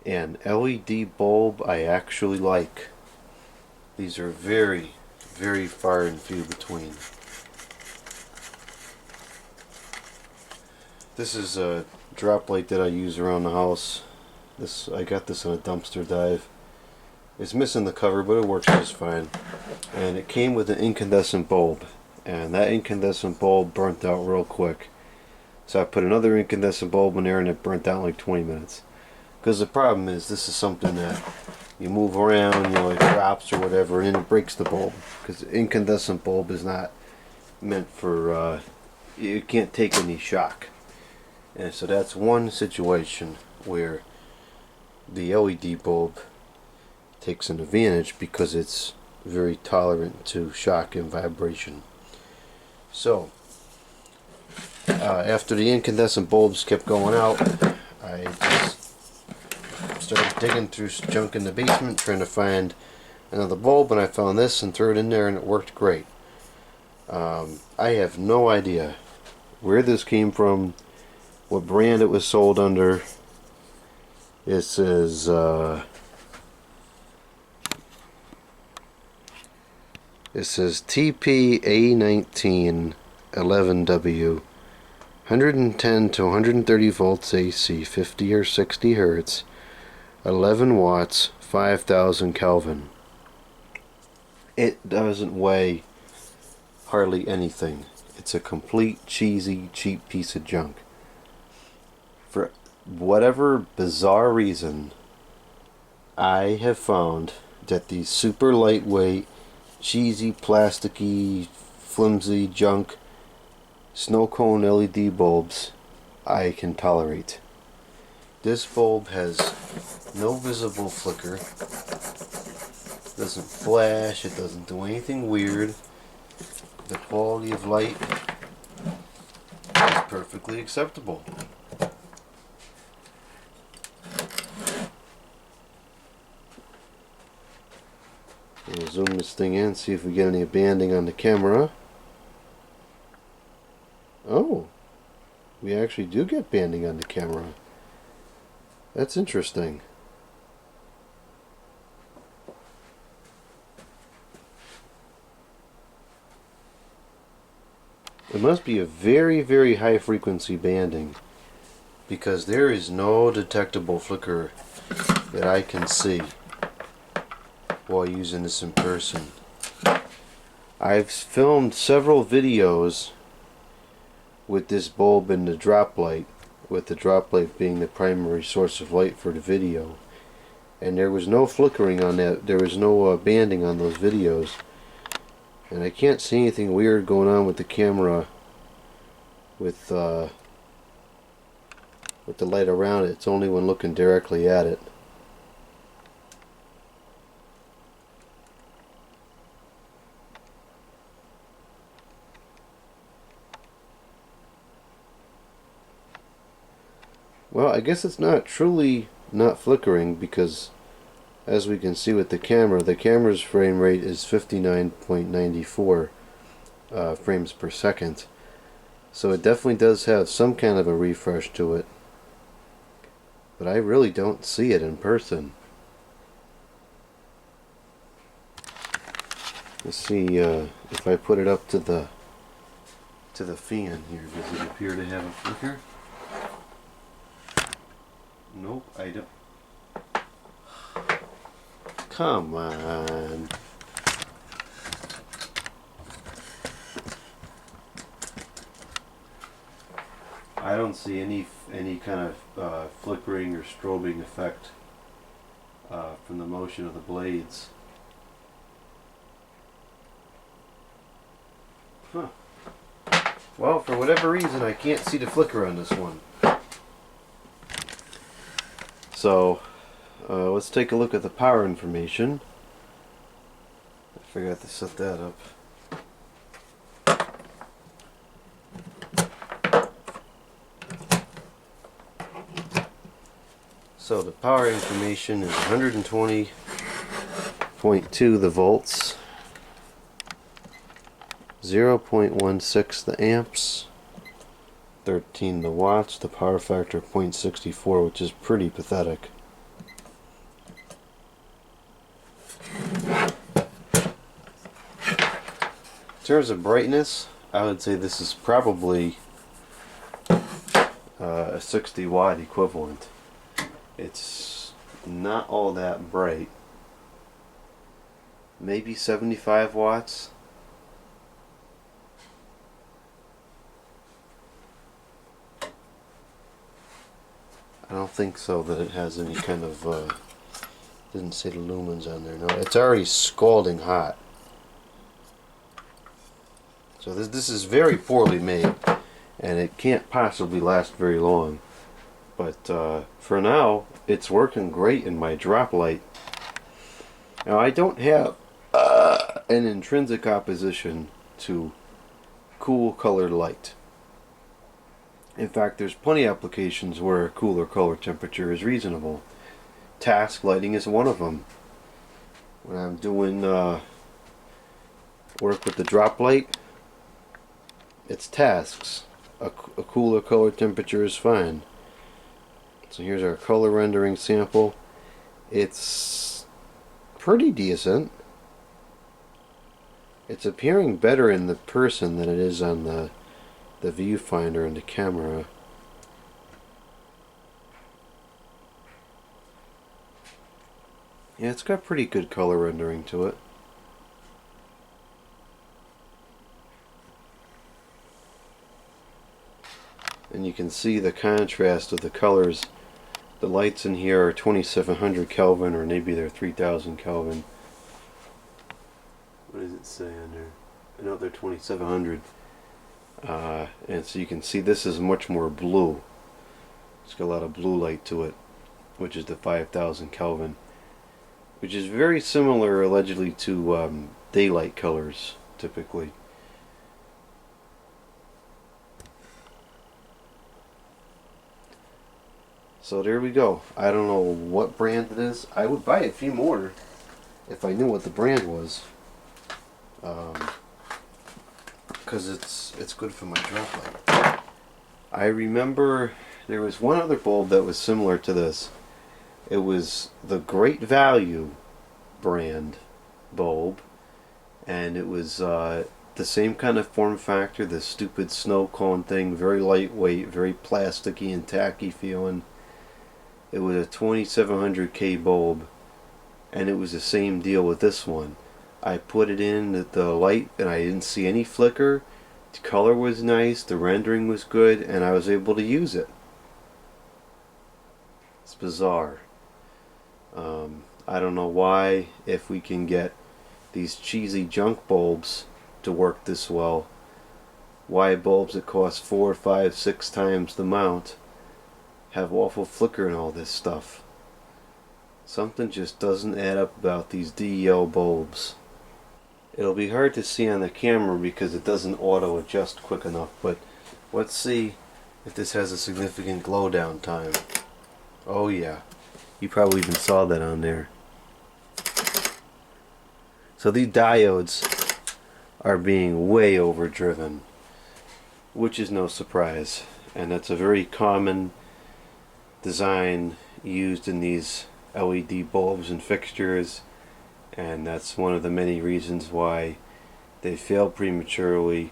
An LED bulb I actually like. These are very, very far and few between. This is a drop light that I use around the house. I got this on a dumpster dive. It's missing the cover, but it works just fine. And it came with an incandescent bulb, and that incandescent bulb burnt out real quick. So I put another incandescent bulb in there, and it burnt out in like 20 minutes. Because the problem is, this is something that you move around, it drops or whatever, and then it breaks the bulb. Because the incandescent bulb is not meant for, it can't take any shock. And so that's one situation where the LED bulb takes an advantage because it's very tolerant to shock and vibration. So after the incandescent bulbs kept going out, I just started digging through junk in the basement trying to find another bulb, and I found this and threw it in there, and it worked great. I have no idea where this came from, what brand it was sold under. It says TP-A19-11W, 110 to 130 volts AC, 50 or 60 hertz, 11 watts, 5,000 Kelvin. It doesn't weigh hardly anything. It's a complete cheesy, cheap piece of junk. For whatever bizarre reason, I have found that these super lightweight, cheesy, plasticky, flimsy junk snow cone LED bulbs I can tolerate. This bulb has no visible flicker. It doesn't flash. It doesn't do anything weird. The quality of light is perfectly acceptable. We'll zoom this thing in, see if we get any banding on the camera. Oh, we actually do get banding on the camera. That's interesting. It must be a very, very high frequency banding, because there is no detectable flicker that I can see while using this in person. I've filmed several videos with this bulb and the drop light, with the drop light being the primary source of light for the video, and there was no flickering on that. There was no banding on those videos, and I can't see anything weird going on with the camera with the light around it. It's only when looking directly at it. Well, I guess it's not truly not flickering, because as we can see with the camera's frame rate is 59.94 frames per second. So it definitely does have some kind of a refresh to it. But I really don't see it in person. Let's see if I put it up to the fan here. Does it appear to have a flicker? Nope, I don't. Come on. I don't see any kind of flickering or strobing effect from the motion of the blades. Huh. Well, for whatever reason, I can't see the flicker on this one. So, let's take a look at the power information. I forgot to set that up. So the power information is 120.2 the volts, 0.16 the amps, 13 the watts, the power factor 0.64, which is pretty pathetic. terms of brightness, I would say this is probably a 60 watt equivalent. It's not all that bright. Maybe 75 watts. I don't think so that it has any kind of, didn't say the lumens on there. No, it's already scalding hot. So this is very poorly made, and it can't possibly last very long. But for now, it's working great in my drop light. Now I don't have an intrinsic opposition to cool colored light. In fact, there's plenty of applications where a cooler color temperature is reasonable. Task lighting is one of them. When I'm doing work with the drop light, it's tasks. A cooler color temperature is fine. So here's our color rendering sample. It's pretty decent. It's appearing better in the person than it is on the viewfinder and the camera. Yeah, it's got pretty good color rendering to it. And you can see the contrast of the colors. The lights in here are 2700 Kelvin, or maybe they're 3000 Kelvin. What does it say on there? I know they're 2700. And so you can see this is much more blue. It's got a lot of blue light to it, which is the 5000 Kelvin, which is very similar allegedly to daylight colors typically. So there we go. I don't know what brand it is. I would buy a few more if I knew what the brand was, because it's good for my drop light. I remember there was one other bulb that was similar to this. It was the Great Value brand bulb, and it was the same kind of form factor, the stupid snow cone thing, very lightweight, very plasticky and tacky feeling. It was a 2700K bulb, and it was the same deal with this one. I put it in the light and I didn't see any flicker. The color was nice, the rendering was good, and I was able to use it. It's bizarre. I don't know why, if we can get these cheesy junk bulbs to work this well, why bulbs that cost 4, 5, 6 times the amount have awful flicker and all this stuff. Something just doesn't add up about these DEL bulbs. It'll be hard to see on the camera because it doesn't auto adjust quick enough, but let's see if this has a significant glow down time. Oh yeah, you probably even saw that on there. So these diodes are being way overdriven, which is no surprise, and that's a very common design used in these LED bulbs and fixtures, and that's one of the many reasons why they fail prematurely,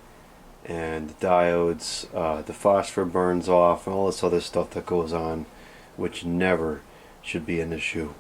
and the diodes, the phosphor burns off, and all this other stuff that goes on, which never should be an issue.